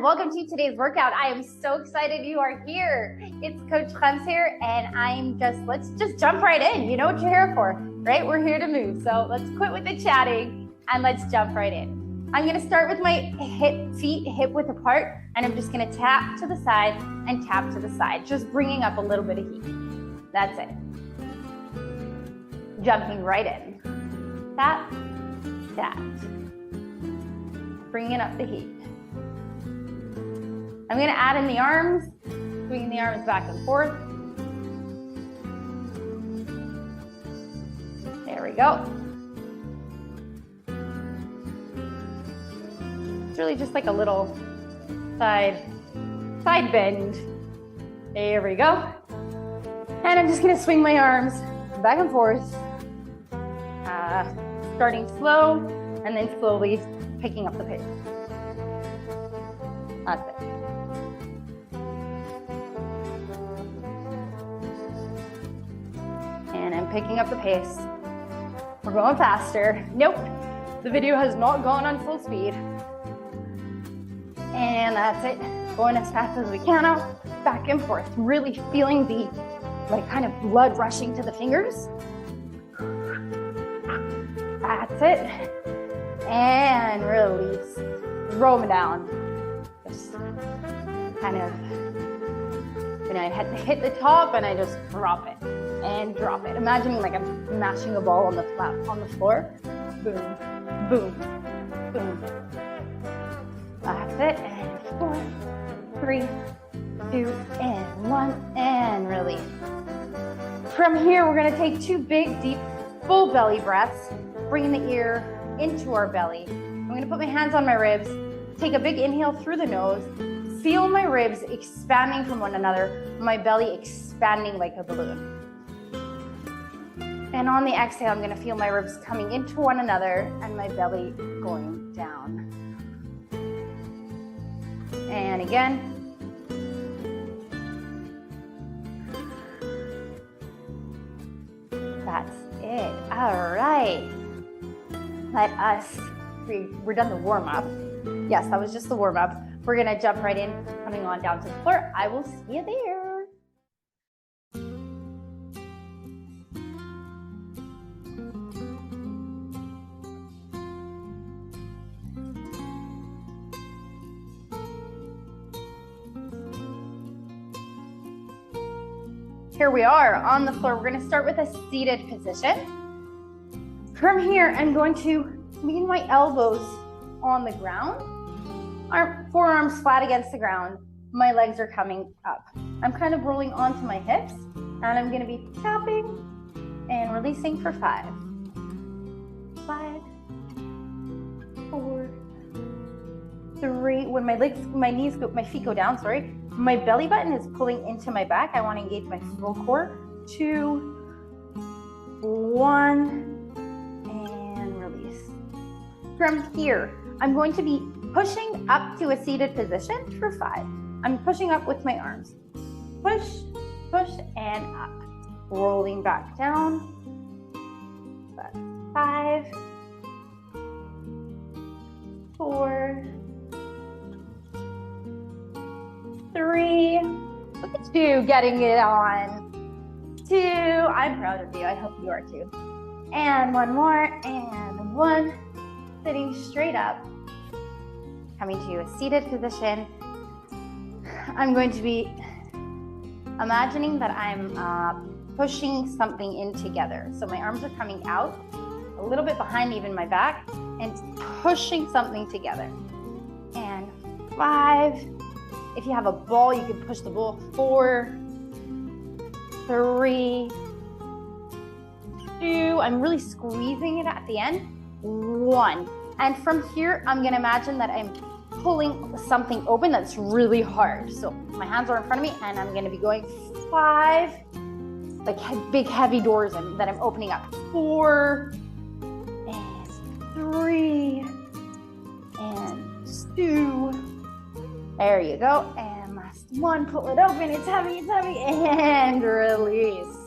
welcome to today's workout. I am so excited you are here. It's Coach Chevz here, and let's just jump right in. You know what you're here for, right? We're here to move. So let's quit with the chatting and let's jump right in. I'm gonna start with my feet hip width apart, and I'm just gonna tap to the side and tap to the side, just bringing up a little bit of heat. That's it. Jumping right in. Tap, tap. Bringing up the heat. I'm gonna add in the arms, swinging the arms back and forth. There we go. It's really just like a little side bend. There we go. And I'm just gonna swing my arms back and forth, starting slow and then slowly picking up the pace. That's it. And I'm picking up the pace. We're going faster. Nope, the video has not gone on full speed. And that's it. Going as fast as we can out, back and forth. Really feeling the kind of blood rushing to the fingers. That's it. And release. Roll them down. Just kind of, I hit the top and I just drop it and drop it. Imagining like I'm mashing a ball on the floor. Boom, boom, boom. That's it. And 4, 3, 2, and 1, and release. From here, we're gonna take 2 big, deep, full belly breaths, bringing the ear into our belly. I'm gonna put my hands on my ribs, take a big inhale through the nose, feel my ribs expanding from one another, my belly expanding like a balloon. And on the exhale, I'm gonna feel my ribs coming into one another and my belly going down. And again. That's it. All right. We're done the warm-up. Yes, that was just the warm-up. We're gonna jump right in, coming on down to the floor. I will see you there. Here we are on the floor. We're gonna start with a seated position. From here, I'm going to lean my elbows on the ground, forearms flat against the ground. My legs are coming up. I'm kind of rolling onto my hips, and I'm gonna be tapping and releasing for 5. 5, 4, 3. When my feet go down, sorry, my belly button is pulling into my back. I want to engage my full core. 2, 1. From here, I'm going to be pushing up to a seated position for 5. I'm pushing up with my arms. Push, push, and up. Rolling back down. 5, 4, 3. Look at you getting it on. 2. I'm proud of you. I hope you are too. And 1 more, and 1. Sitting straight up, coming to a seated position. I'm going to be imagining that I'm pushing something in together. So my arms are coming out, a little bit behind even my back, and pushing something together. And 5, if you have a ball, you can push the ball. 4, 3, 2, I'm really squeezing it at the end. 1. And from here, I'm gonna imagine that I'm pulling something open that's really hard. So my hands are in front of me and I'm gonna be going 5, like big heavy doors that I'm opening up. 4, and 3, and 2. There you go. And last 1, pull it open, it's heavy, and release.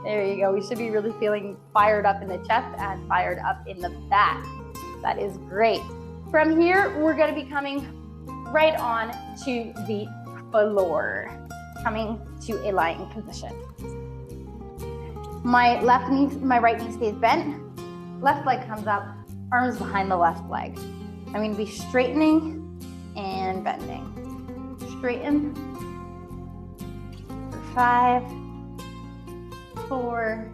There you go. We should be really feeling fired up in the chest and fired up in the back. That is great. From here, we're going to be coming right on to the floor, coming to a lying position. My right knee stays bent, left leg comes up, arms behind the left leg. I'm going to be straightening and bending. Straighten for 5, 4,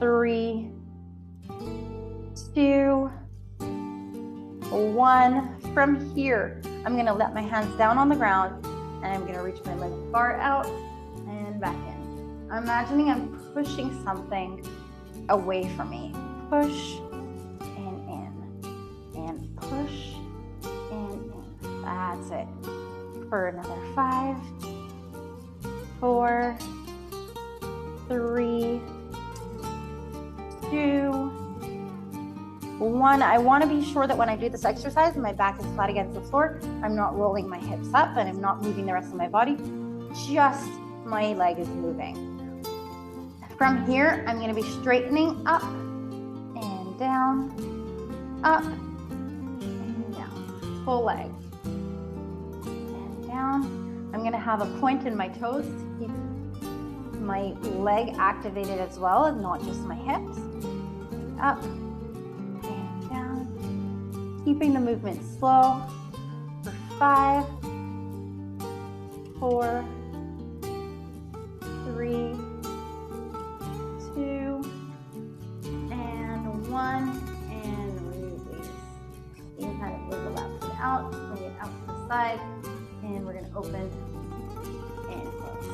3, 2, 1. From here, I'm going to let my hands down on the ground and I'm going to reach my leg far out and back in. I'm imagining I'm pushing something away from me. Push and in, and push and in. That's it. For another 5, 4, 3, 2, 1. I want to be sure that when I do this exercise, my back is flat against the floor. I'm not rolling my hips up and I'm not moving the rest of my body. Just my leg is moving. From here, I'm going to be straightening up and down, up and down. Full leg. And down. I'm going to have a point in my toes to keep my leg activated as well, and not just my hips. Up. Keeping the movement slow for 5, 4, 3, 2, and 1, and release. You can kind of move the left foot out, bring it out to the side, and we're going to open and close.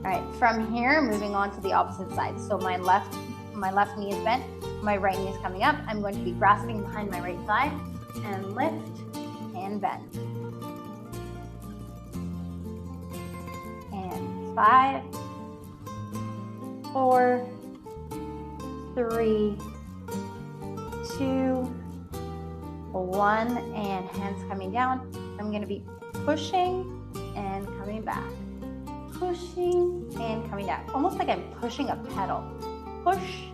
All right, from here, moving on to the opposite side. So my left knee is bent, my right knee is coming up. I'm going to be grasping behind my right thigh and lift and bend. And 5, 4, 3, 2, 1, and hands coming down. I'm going to be pushing and coming back. Pushing and coming down, almost like I'm pushing a pedal. Push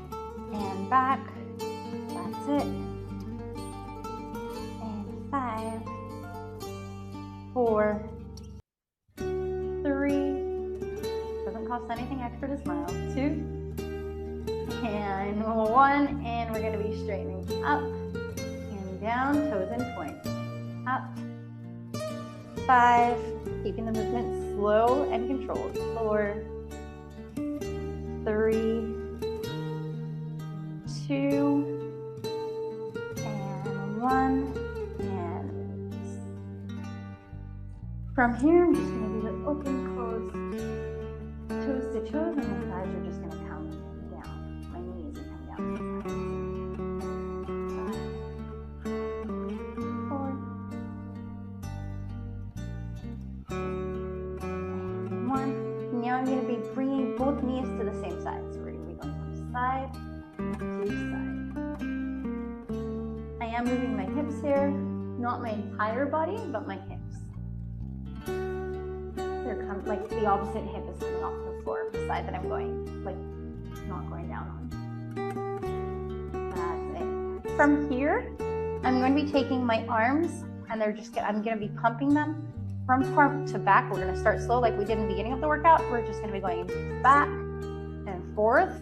and back. That's it. And 5, 4, 3. Doesn't cost anything extra to smile. 2 and 1. And we're going to be straightening up and down, toes in point. Up. 5. Keeping the movement slow and controlled. 4, 3, 2, and 1, and release. From here, I'm just going to do the open, close, toes to toes, and my thighs are just going to come down. My knees are coming down to the sides. 1. Now I'm going to be bringing both knees to the same side. So we're going to be going from side to side. I am moving my hips here, not my entire body, but my hips. They're like the opposite hip is coming off the floor, the side that I'm going, like not going down on. That's it. From here, I'm going to be taking my arms and I'm going to be pumping them from front to back. We're going to start slow like we did in the beginning of the workout. We're just going to be going back and forth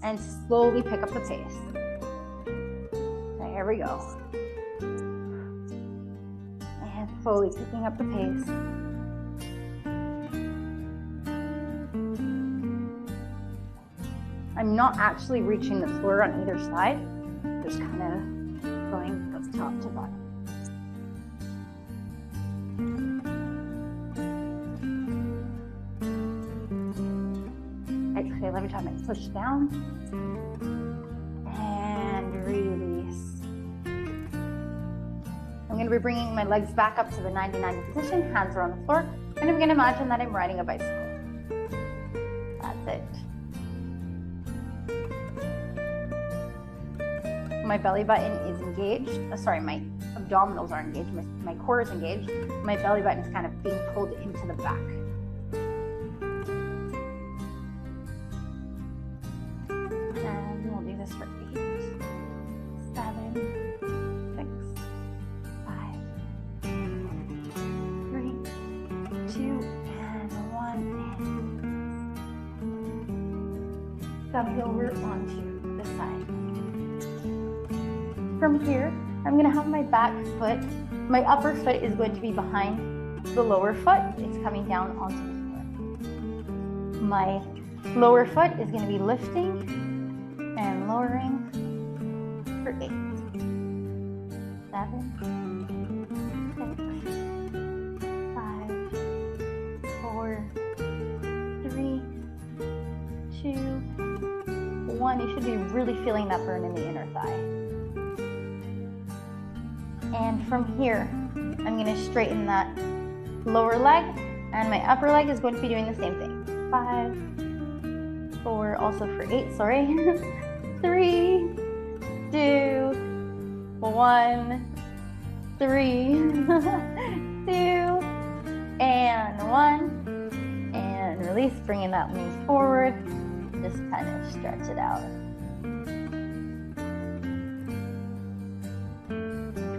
and slowly pick up the pace. Okay, here we go. And slowly picking up the pace. I'm not actually reaching the floor on either side, just kind of going from top to bottom. Okay, every time I push down and release. I'm going to be bringing my legs back up to the 90-90 position, hands are on the floor, and I'm going to imagine that I'm riding a bicycle. That's it. My belly button is engaged. My abdominals are engaged. My core is engaged. My belly button is kind of being pulled into the back. coming over onto the side. From here, I'm gonna have my back foot, my upper foot is going to be behind the lower foot. It's coming down onto the floor. My lower foot is gonna be lifting and lowering for 8, 7, 6, 5, 4, 3, 2, 1. You should be really feeling that burn in the inner thigh. And from here, I'm going to straighten that lower leg, and my upper leg is going to be doing the same thing. 5, 4, also for 8, sorry. 3, 2, 1, 3, 2, and 1. And release, bringing that knee forward. Just kind of stretch it out.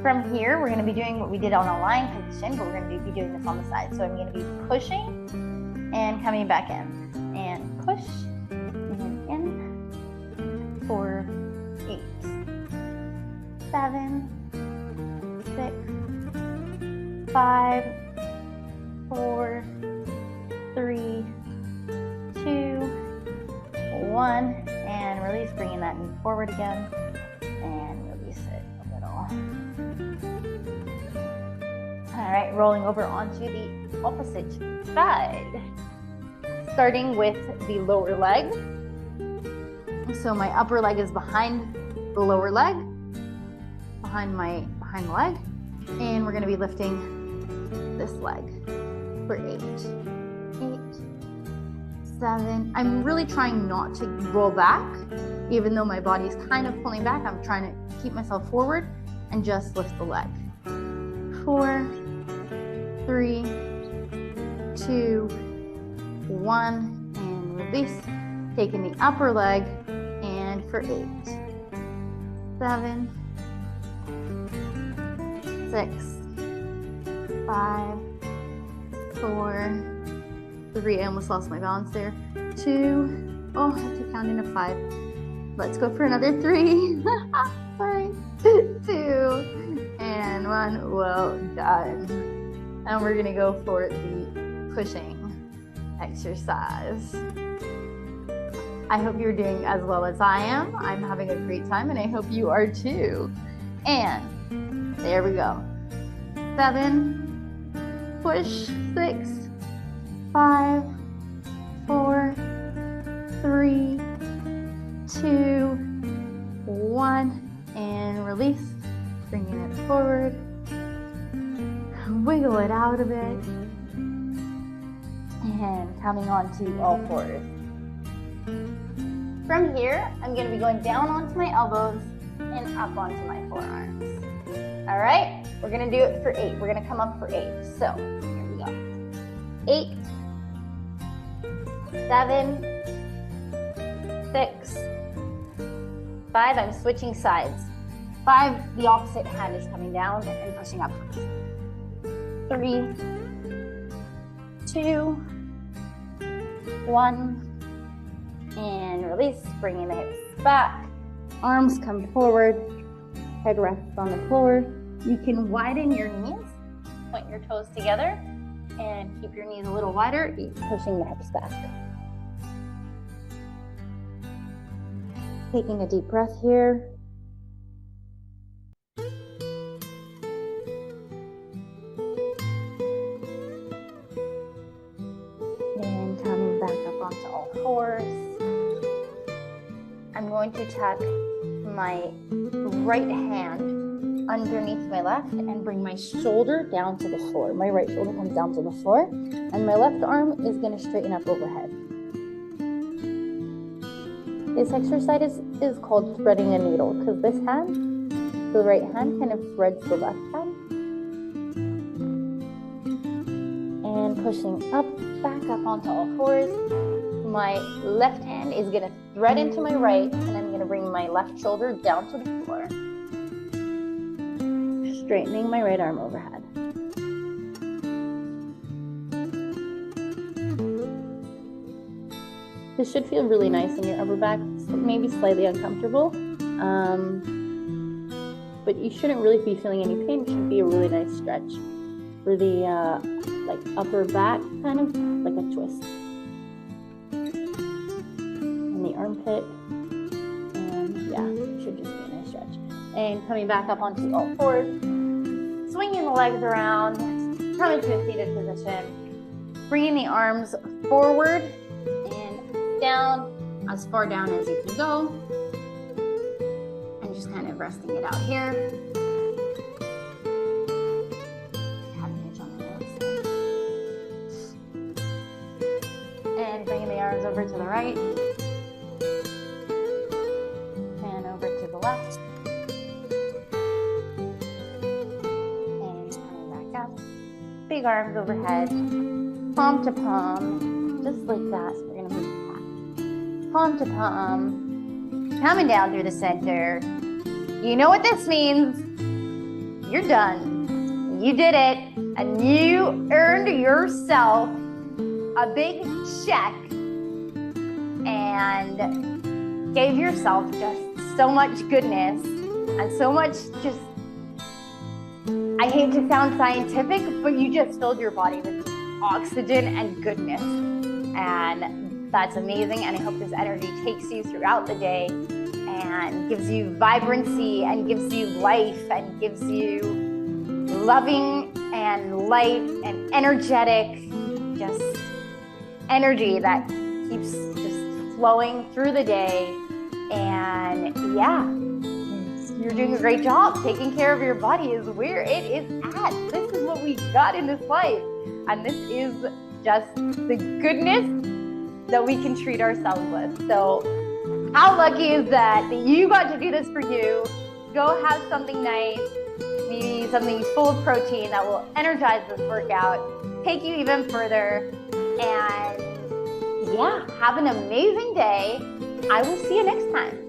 From here, we're going to be doing what we did on a lying position, but we're going to be doing this on the side. So I'm going to be pushing and coming back in. And push and in for 8, 7, 6, 5, 4, 3, 2, 1, and release, bringing that knee forward again, and release it a little. All right, rolling over onto the opposite side. Starting with the lower leg. So my upper leg is behind the lower leg, behind the leg, and we're gonna be lifting this leg for 8, 7. I'm really trying not to roll back, even though my body is kind of pulling back. I'm trying to keep myself forward and just lift the leg. 4, 3, 2, 1, and release. Taking the upper leg, and for 8, 7, 6, 5, 4, 3, I almost lost my balance there. 2, oh, I have to count in a 5. Let's go for another 3. Sorry. 2, and 1. Well done. And we're gonna go for the pushing exercise. I hope you're doing as well as I am. I'm having a great time, and I hope you are too. And there we go. 7, push, 6, 5, 4, 3, 2, 1, and release. Bringing it forward. Wiggle it out a bit. And coming onto all fours. From here, I'm going to be going down onto my elbows and up onto my forearms. All right, we're going to do it for 8. We're going to come up for 8. So here we go. 8, 7, 6, 5. I'm switching sides. 5, the opposite hand is coming down and pushing up. 3, 2, 1, and release, bringing the hips back. Arms come forward, head rests on the floor. You can widen your knees, point your toes together, and keep your knees a little wider, pushing the hips back. Taking a deep breath here. And coming back up onto all fours. I'm going to tuck my right hand underneath my left and bring my shoulder down to the floor. My right shoulder comes down to the floor, and my left arm is going to straighten up overhead. This exercise is called threading a needle, because this hand, the right hand, kind of threads the left hand. And pushing up, back up onto all fours. My left hand is going to thread into my right, and I'm going to bring my left shoulder down to the floor. Straightening my right arm overhead. This should feel really nice in your upper back, maybe slightly uncomfortable, but you shouldn't really be feeling any pain. It should be a really nice stretch for the like upper back, kind of like a twist. And the armpit, and yeah, it should just be a nice stretch. And coming back up onto all fours, swinging the legs around, coming to a seated position, bringing the arms forward and down, as far down as you can go, and just kind of resting it out here. And bringing the arms over to the right and over to the left. And coming back up. Big arms overhead, palm to palm, just like that. So we're going to move back. Palm to palm, coming down through the center. You know what this means. You're done. You did it, and you earned yourself a big check and gave yourself just so much goodness and so much just, I hate to sound scientific, but you just filled your body with oxygen and goodness. And that's amazing. And I hope this energy takes you throughout the day and gives you vibrancy and gives you life and gives you loving and light and energetic, just energy that keeps just flowing through the day. And yeah, you're doing a great job. Taking care of your body is where it is at. This is what we got in this life. And this is just the goodness that we can treat ourselves with. So how lucky is that you got to do this for you? Go have something nice, maybe something full of protein that will energize this workout, take you even further. And yeah, have an amazing day. I will see you next time.